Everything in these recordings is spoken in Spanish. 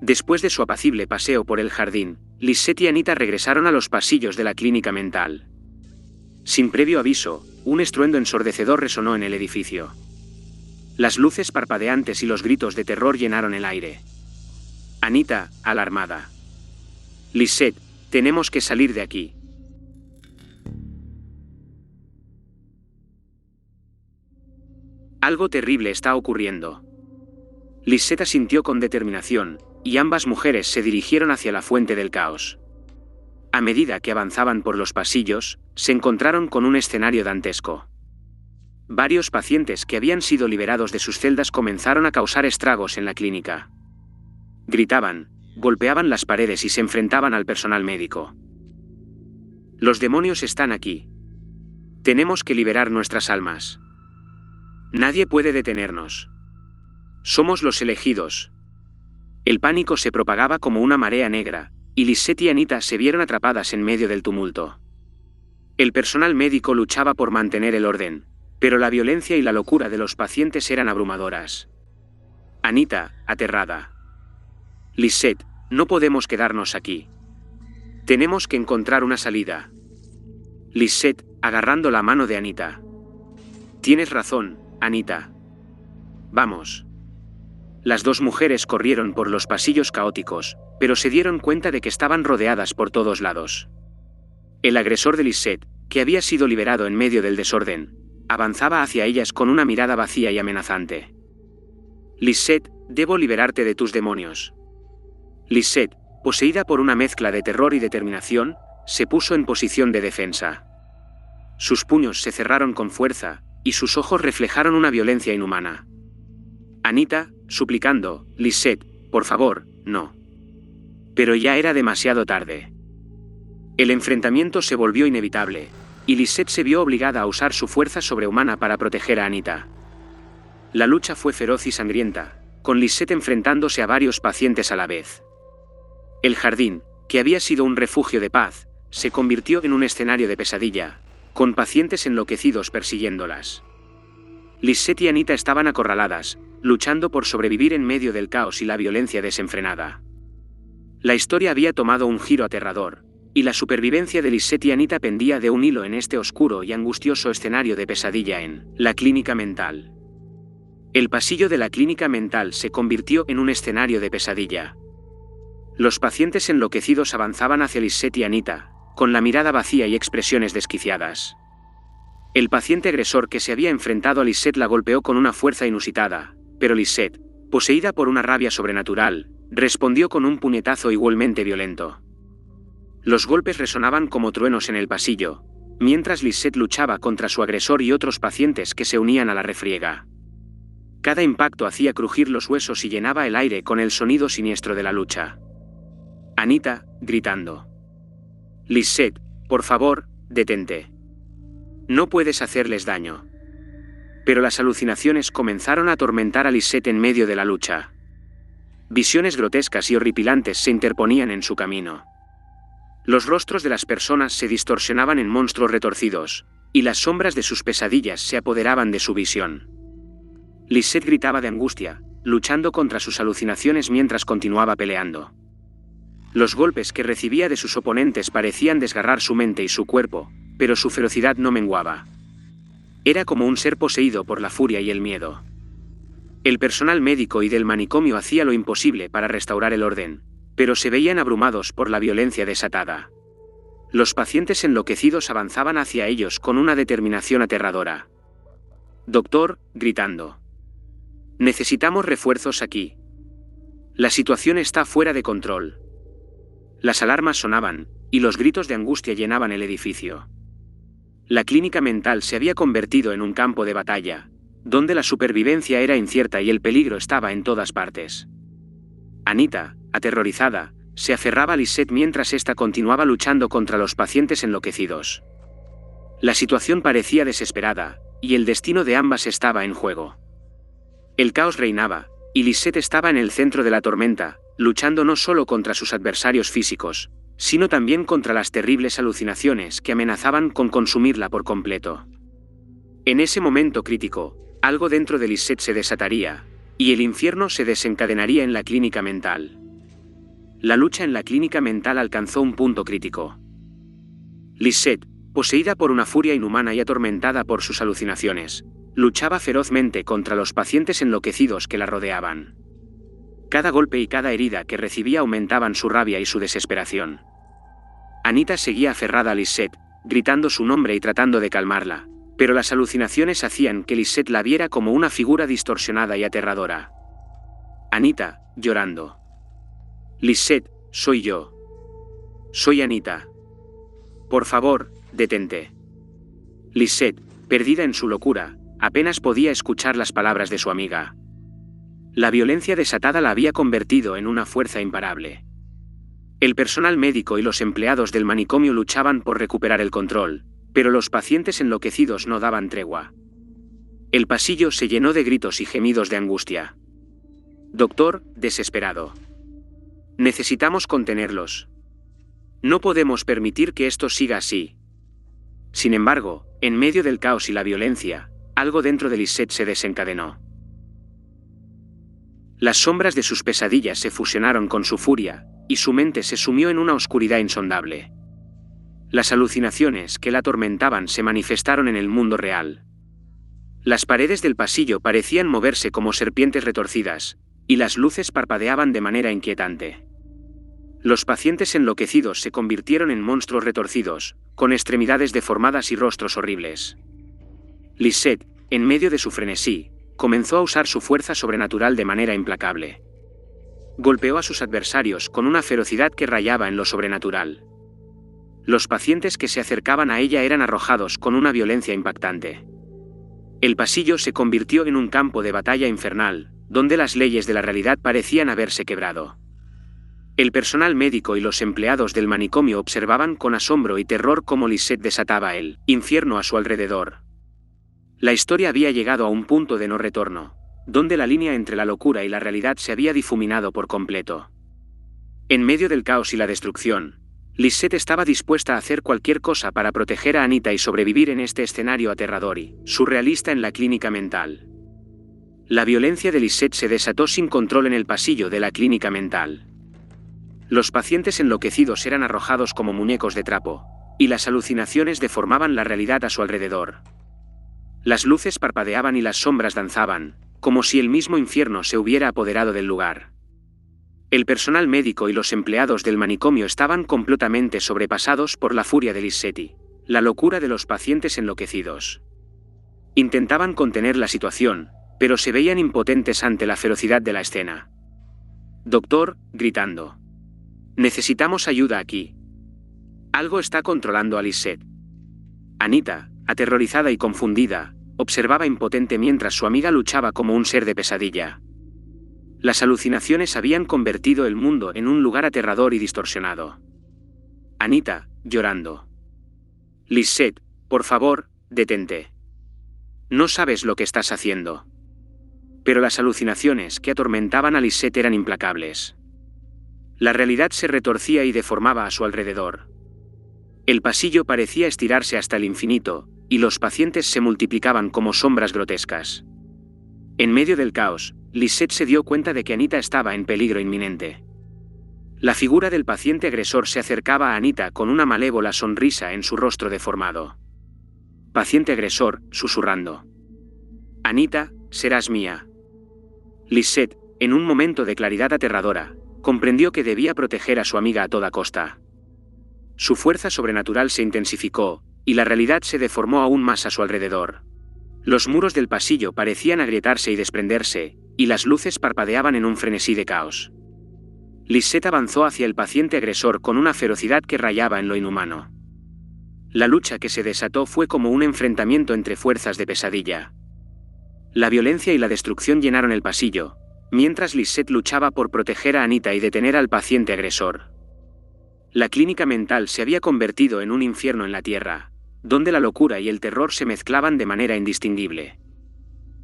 Después de su apacible paseo por el jardín, Lisette y Anita regresaron a los pasillos de la clínica mental. Sin previo aviso, un estruendo ensordecedor resonó en el edificio. Las luces parpadeantes y los gritos de terror llenaron el aire. Anita, alarmada. Lisette, tenemos que salir de aquí. Algo terrible está ocurriendo. Lisette asintió con determinación, y ambas mujeres se dirigieron hacia la fuente del caos. A medida que avanzaban por los pasillos, se encontraron con un escenario dantesco. Varios pacientes que habían sido liberados de sus celdas comenzaron a causar estragos en la clínica. Gritaban, golpeaban las paredes y se enfrentaban al personal médico. Los demonios están aquí. Tenemos que liberar nuestras almas. Nadie puede detenernos. Somos los elegidos. El pánico se propagaba como una marea negra, y Lisette y Anita se vieron atrapadas en medio del tumulto. El personal médico luchaba por mantener el orden, pero la violencia y la locura de los pacientes eran abrumadoras. Anita, aterrada. Lisette, no podemos quedarnos aquí. Tenemos que encontrar una salida. Lisette, agarrando la mano de Anita. Tienes razón, Anita. Vamos. Las dos mujeres corrieron por los pasillos caóticos, pero se dieron cuenta de que estaban rodeadas por todos lados. El agresor de Lisette, que había sido liberado en medio del desorden, avanzaba hacia ellas con una mirada vacía y amenazante. Lisette, debo liberarte de tus demonios. Lisette, poseída por una mezcla de terror y determinación, se puso en posición de defensa. Sus puños se cerraron con fuerza, y sus ojos reflejaron una violencia inhumana. Anita, suplicando, Lisette, por favor, no. Pero ya era demasiado tarde. El enfrentamiento se volvió inevitable, y Lisette se vio obligada a usar su fuerza sobrehumana para proteger a Anita. La lucha fue feroz y sangrienta, con Lisette enfrentándose a varios pacientes a la vez. El jardín, que había sido un refugio de paz, se convirtió en un escenario de pesadilla, con pacientes enloquecidos persiguiéndolas. Lisette y Anita estaban acorraladas, luchando por sobrevivir en medio del caos y la violencia desenfrenada. La historia había tomado un giro aterrador, y la supervivencia de Lisette y Anita pendía de un hilo en este oscuro y angustioso escenario de pesadilla en la clínica mental. El pasillo de la clínica mental se convirtió en un escenario de pesadilla. Los pacientes enloquecidos avanzaban hacia Lisette y Anita, con la mirada vacía y expresiones desquiciadas. El paciente agresor que se había enfrentado a Lisette la golpeó con una fuerza inusitada, pero Lisette, poseída por una rabia sobrenatural, respondió con un puñetazo igualmente violento. Los golpes resonaban como truenos en el pasillo, mientras Lisette luchaba contra su agresor y otros pacientes que se unían a la refriega. Cada impacto hacía crujir los huesos y llenaba el aire con el sonido siniestro de la lucha. Anita, gritando. Lisette, por favor, detente. No puedes hacerles daño. Pero las alucinaciones comenzaron a atormentar a Lisette en medio de la lucha. Visiones grotescas y horripilantes se interponían en su camino. Los rostros de las personas se distorsionaban en monstruos retorcidos, y las sombras de sus pesadillas se apoderaban de su visión. Lisette gritaba de angustia, luchando contra sus alucinaciones mientras continuaba peleando. Los golpes que recibía de sus oponentes parecían desgarrar su mente y su cuerpo, pero su ferocidad no menguaba. Era como un ser poseído por la furia y el miedo. El personal médico y del manicomio hacía lo imposible para restaurar el orden, pero se veían abrumados por la violencia desatada. Los pacientes enloquecidos avanzaban hacia ellos con una determinación aterradora. Doctor, gritando. Necesitamos refuerzos aquí. La situación está fuera de control. Las alarmas sonaban, y los gritos de angustia llenaban el edificio. La clínica mental se había convertido en un campo de batalla, donde la supervivencia era incierta y el peligro estaba en todas partes. Anita, aterrorizada, se aferraba a Lisette mientras ésta continuaba luchando contra los pacientes enloquecidos. La situación parecía desesperada, y el destino de ambas estaba en juego. El caos reinaba, y Lisette estaba en el centro de la tormenta, luchando no solo contra sus adversarios físicos, sino también contra las terribles alucinaciones que amenazaban con consumirla por completo. En ese momento crítico, algo dentro de Lisette se desataría, y el infierno se desencadenaría en la clínica mental. La lucha en la clínica mental alcanzó un punto crítico. Lisette, poseída por una furia inhumana y atormentada por sus alucinaciones, luchaba ferozmente contra los pacientes enloquecidos que la rodeaban. Cada golpe y cada herida que recibía aumentaban su rabia y su desesperación. Anita seguía aferrada a Lisette, gritando su nombre y tratando de calmarla, pero las alucinaciones hacían que Lisette la viera como una figura distorsionada y aterradora. Anita, llorando. Lisette, soy yo. Soy Anita. Por favor, detente. Lisette, perdida en su locura, apenas podía escuchar las palabras de su amiga. La violencia desatada la había convertido en una fuerza imparable. El personal médico y los empleados del manicomio luchaban por recuperar el control, pero los pacientes enloquecidos no daban tregua. El pasillo se llenó de gritos y gemidos de angustia. Doctor, desesperado. Necesitamos contenerlos. No podemos permitir que esto siga así. Sin embargo, en medio del caos y la violencia, algo dentro de Lisette se desencadenó. Las sombras de sus pesadillas se fusionaron con su furia, y su mente se sumió en una oscuridad insondable. Las alucinaciones que la atormentaban se manifestaron en el mundo real. Las paredes del pasillo parecían moverse como serpientes retorcidas, y las luces parpadeaban de manera inquietante. Los pacientes enloquecidos se convirtieron en monstruos retorcidos, con extremidades deformadas y rostros horribles. Lisette, en medio de su frenesí, comenzó a usar su fuerza sobrenatural de manera implacable. Golpeó a sus adversarios con una ferocidad que rayaba en lo sobrenatural. Los pacientes que se acercaban a ella eran arrojados con una violencia impactante. El pasillo se convirtió en un campo de batalla infernal, donde las leyes de la realidad parecían haberse quebrado. El personal médico y los empleados del manicomio observaban con asombro y terror cómo Lisette desataba el infierno a su alrededor. La historia había llegado a un punto de no retorno, donde la línea entre la locura y la realidad se había difuminado por completo. En medio del caos y la destrucción, Lisette estaba dispuesta a hacer cualquier cosa para proteger a Anita y sobrevivir en este escenario aterrador y surrealista en la clínica mental. La violencia de Lisette se desató sin control en el pasillo de la clínica mental. Los pacientes enloquecidos eran arrojados como muñecos de trapo, y las alucinaciones deformaban la realidad a su alrededor. Las luces parpadeaban y las sombras danzaban, como si el mismo infierno se hubiera apoderado del lugar. El personal médico y los empleados del manicomio estaban completamente sobrepasados por la furia de Lisette, la locura de los pacientes enloquecidos. Intentaban contener la situación, pero se veían impotentes ante la ferocidad de la escena. Doctor, gritando. Necesitamos ayuda aquí. Algo está controlando a Lisette. Anita, aterrorizada y confundida, observaba impotente mientras su amiga luchaba como un ser de pesadilla. Las alucinaciones habían convertido el mundo en un lugar aterrador y distorsionado. Anita, llorando. Lisette, por favor, detente. No sabes lo que estás haciendo. Pero las alucinaciones que atormentaban a Lisette eran implacables. La realidad se retorcía y deformaba a su alrededor. El pasillo parecía estirarse hasta el infinito, y los pacientes se multiplicaban como sombras grotescas. En medio del caos, Lisette se dio cuenta de que Anita estaba en peligro inminente. La figura del paciente agresor se acercaba a Anita con una malévola sonrisa en su rostro deformado. Paciente agresor, susurrando. Anita, serás mía. Lisette, en un momento de claridad aterradora, comprendió que debía proteger a su amiga a toda costa. Su fuerza sobrenatural se intensificó, y la realidad se deformó aún más a su alrededor. Los muros del pasillo parecían agrietarse y desprenderse, y las luces parpadeaban en un frenesí de caos. Lisette avanzó hacia el paciente agresor con una ferocidad que rayaba en lo inhumano. La lucha que se desató fue como un enfrentamiento entre fuerzas de pesadilla. La violencia y la destrucción llenaron el pasillo, mientras Lisette luchaba por proteger a Anita y detener al paciente agresor. La clínica mental se había convertido en un infierno en la tierra, donde la locura y el terror se mezclaban de manera indistinguible.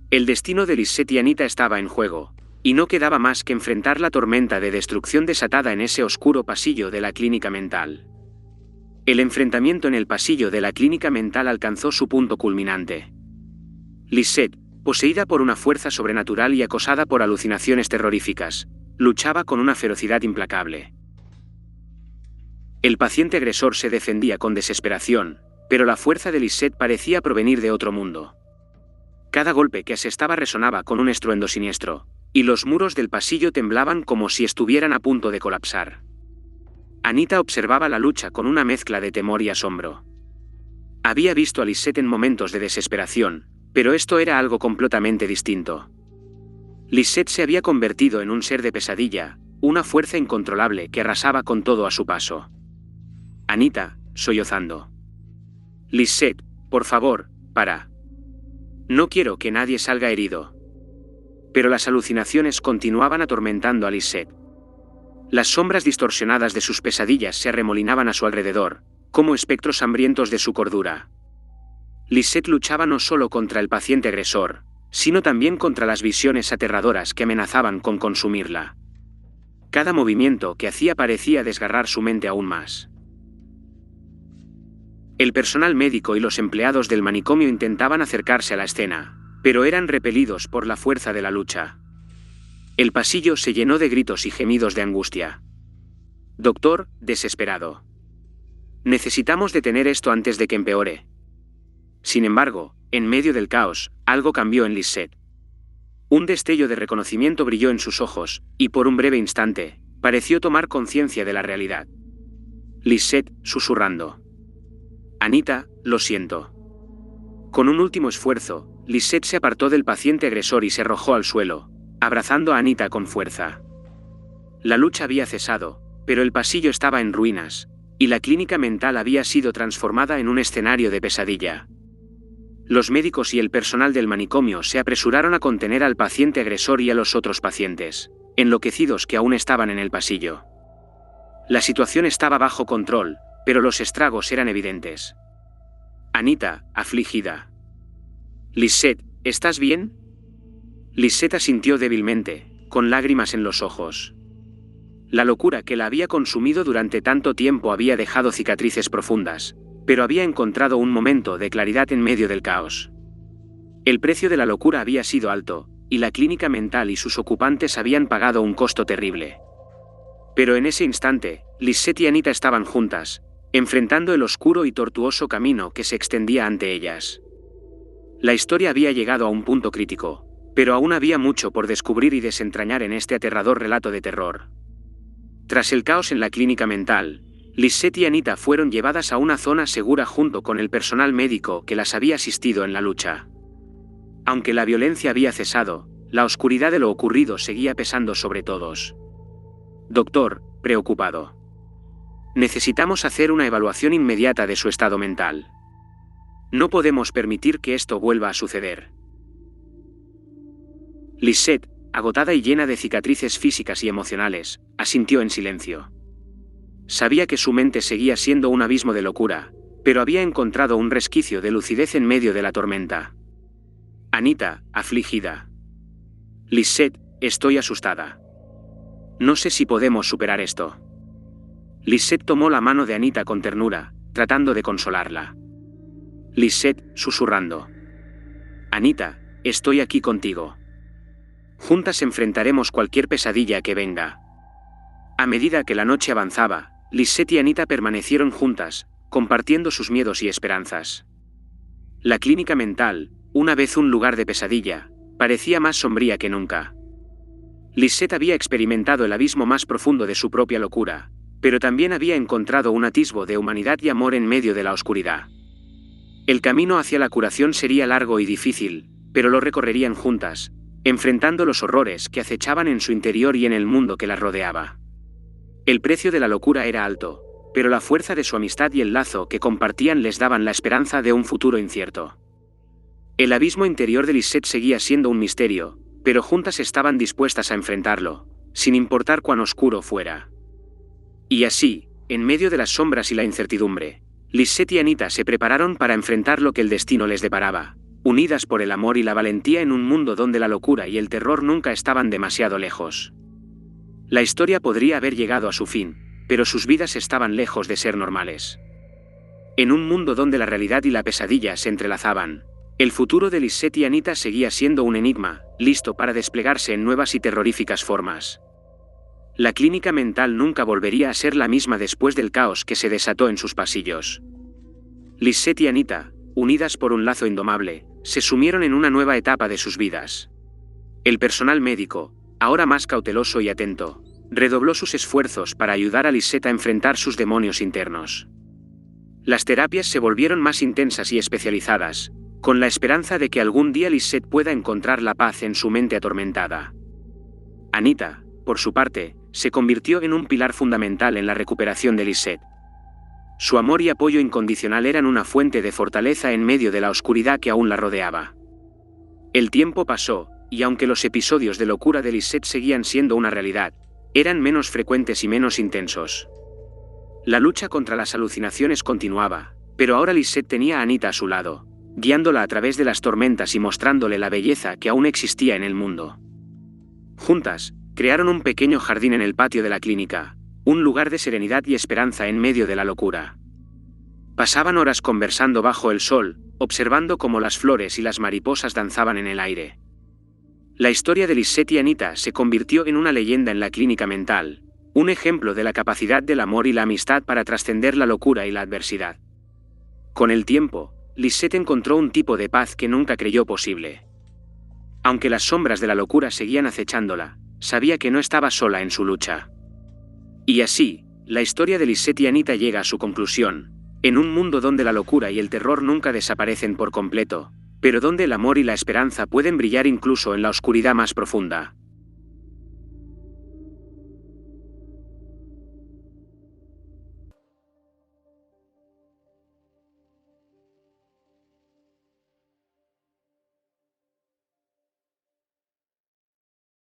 El destino de Lisette y Anita estaba en juego, y no quedaba más que enfrentar la tormenta de destrucción desatada en ese oscuro pasillo de la clínica mental. El enfrentamiento en el pasillo de la clínica mental alcanzó su punto culminante. Lisette, poseída por una fuerza sobrenatural y acosada por alucinaciones terroríficas, luchaba con una ferocidad implacable. El paciente agresor se defendía con desesperación, pero la fuerza de Lisette parecía provenir de otro mundo. Cada golpe que asestaba resonaba con un estruendo siniestro, y los muros del pasillo temblaban como si estuvieran a punto de colapsar. Anita observaba la lucha con una mezcla de temor y asombro. Había visto a Lisette en momentos de desesperación, pero esto era algo completamente distinto. Lisette se había convertido en un ser de pesadilla, una fuerza incontrolable que arrasaba con todo a su paso. Anita, sollozando. Lisette, por favor, para. No quiero que nadie salga herido. Pero las alucinaciones continuaban atormentando a Lisette. Las sombras distorsionadas de sus pesadillas se arremolinaban a su alrededor, como espectros hambrientos de su cordura. Lisette luchaba no solo contra el paciente agresor, sino también contra las visiones aterradoras que amenazaban con consumirla. Cada movimiento que hacía parecía desgarrar su mente aún más. El personal médico y los empleados del manicomio intentaban acercarse a la escena, pero eran repelidos por la fuerza de la lucha. El pasillo se llenó de gritos y gemidos de angustia. Doctor, desesperado. Necesitamos detener esto antes de que empeore. Sin embargo, en medio del caos, algo cambió en Lisette. Un destello de reconocimiento brilló en sus ojos, y por un breve instante, pareció tomar conciencia de la realidad. Lisette, susurrando. Anita, lo siento. Con un último esfuerzo, Lisette se apartó del paciente agresor y se arrojó al suelo, abrazando a Anita con fuerza. La lucha había cesado, pero el pasillo estaba en ruinas, y la clínica mental había sido transformada en un escenario de pesadilla. Los médicos y el personal del manicomio se apresuraron a contener al paciente agresor y a los otros pacientes, enloquecidos que aún estaban en el pasillo. La situación estaba bajo control, pero los estragos eran evidentes. Anita, afligida. Lisette, ¿estás bien? Lisette asintió débilmente, con lágrimas en los ojos. La locura que la había consumido durante tanto tiempo había dejado cicatrices profundas, pero había encontrado un momento de claridad en medio del caos. El precio de la locura había sido alto, y la clínica mental y sus ocupantes habían pagado un costo terrible. Pero en ese instante, Lisette y Anita estaban juntas, enfrentando el oscuro y tortuoso camino que se extendía ante ellas. La historia había llegado a un punto crítico, pero aún había mucho por descubrir y desentrañar en este aterrador relato de terror. Tras el caos en la clínica mental, Lisette y Anita fueron llevadas a una zona segura junto con el personal médico que las había asistido en la lucha. Aunque la violencia había cesado, la oscuridad de lo ocurrido seguía pesando sobre todos. Doctor, preocupado. Necesitamos hacer una evaluación inmediata de su estado mental. No podemos permitir que esto vuelva a suceder. Lisette, agotada y llena de cicatrices físicas y emocionales, asintió en silencio. Sabía que su mente seguía siendo un abismo de locura, pero había encontrado un resquicio de lucidez en medio de la tormenta. Anita, afligida. Lisette, estoy asustada. No sé si podemos superar esto. Lisette tomó la mano de Anita con ternura, tratando de consolarla. Lisette, susurrando. Anita, estoy aquí contigo. Juntas enfrentaremos cualquier pesadilla que venga. A medida que la noche avanzaba, Lisette y Anita permanecieron juntas, compartiendo sus miedos y esperanzas. La clínica mental, una vez un lugar de pesadilla, parecía más sombría que nunca. Lisette había experimentado el abismo más profundo de su propia locura, pero también había encontrado un atisbo de humanidad y amor en medio de la oscuridad. El camino hacia la curación sería largo y difícil, pero lo recorrerían juntas, enfrentando los horrores que acechaban en su interior y en el mundo que las rodeaba. El precio de la locura era alto, pero la fuerza de su amistad y el lazo que compartían les daban la esperanza de un futuro incierto. El abismo interior de Lisette seguía siendo un misterio, pero juntas estaban dispuestas a enfrentarlo, sin importar cuán oscuro fuera. Y así, en medio de las sombras y la incertidumbre, Lisette y Anita se prepararon para enfrentar lo que el destino les deparaba, unidas por el amor y la valentía en un mundo donde la locura y el terror nunca estaban demasiado lejos. La historia podría haber llegado a su fin, pero sus vidas estaban lejos de ser normales. En un mundo donde la realidad y la pesadilla se entrelazaban, El futuro de Lisette y Anita seguía siendo un enigma, listo para desplegarse en nuevas y terroríficas formas. La clínica mental nunca volvería a ser la misma después del caos que se desató en sus pasillos. Lisette y Anita, unidas por un lazo indomable, se sumieron en una nueva etapa de sus vidas. El personal médico, ahora más cauteloso y atento, redobló sus esfuerzos para ayudar a Lisette a enfrentar sus demonios internos. Las terapias se volvieron más intensas y especializadas, con la esperanza de que algún día Lisette pueda encontrar la paz en su mente atormentada. Anita, por su parte, se convirtió en un pilar fundamental en la recuperación de Lisette. Su amor y apoyo incondicional eran una fuente de fortaleza en medio de la oscuridad que aún la rodeaba. El tiempo pasó, y aunque los episodios de locura de Lisette seguían siendo una realidad, eran menos frecuentes y menos intensos. La lucha contra las alucinaciones continuaba, pero ahora Lisette tenía a Anita a su lado, guiándola a través de las tormentas y mostrándole la belleza que aún existía en el mundo. Juntas, crearon un pequeño jardín en el patio de la clínica, un lugar de serenidad y esperanza en medio de la locura. Pasaban horas conversando bajo el sol, observando cómo las flores y las mariposas danzaban en el aire. La historia de Lisette y Anita se convirtió en una leyenda en la clínica mental, un ejemplo de la capacidad del amor y la amistad para trascender la locura y la adversidad. Con el tiempo, Lisette encontró un tipo de paz que nunca creyó posible. Aunque las sombras de la locura seguían acechándola, sabía que no estaba sola en su lucha. Y así, la historia de Lisette y Anita llega a su conclusión, en un mundo donde la locura y el terror nunca desaparecen por completo, pero donde el amor y la esperanza pueden brillar incluso en la oscuridad más profunda.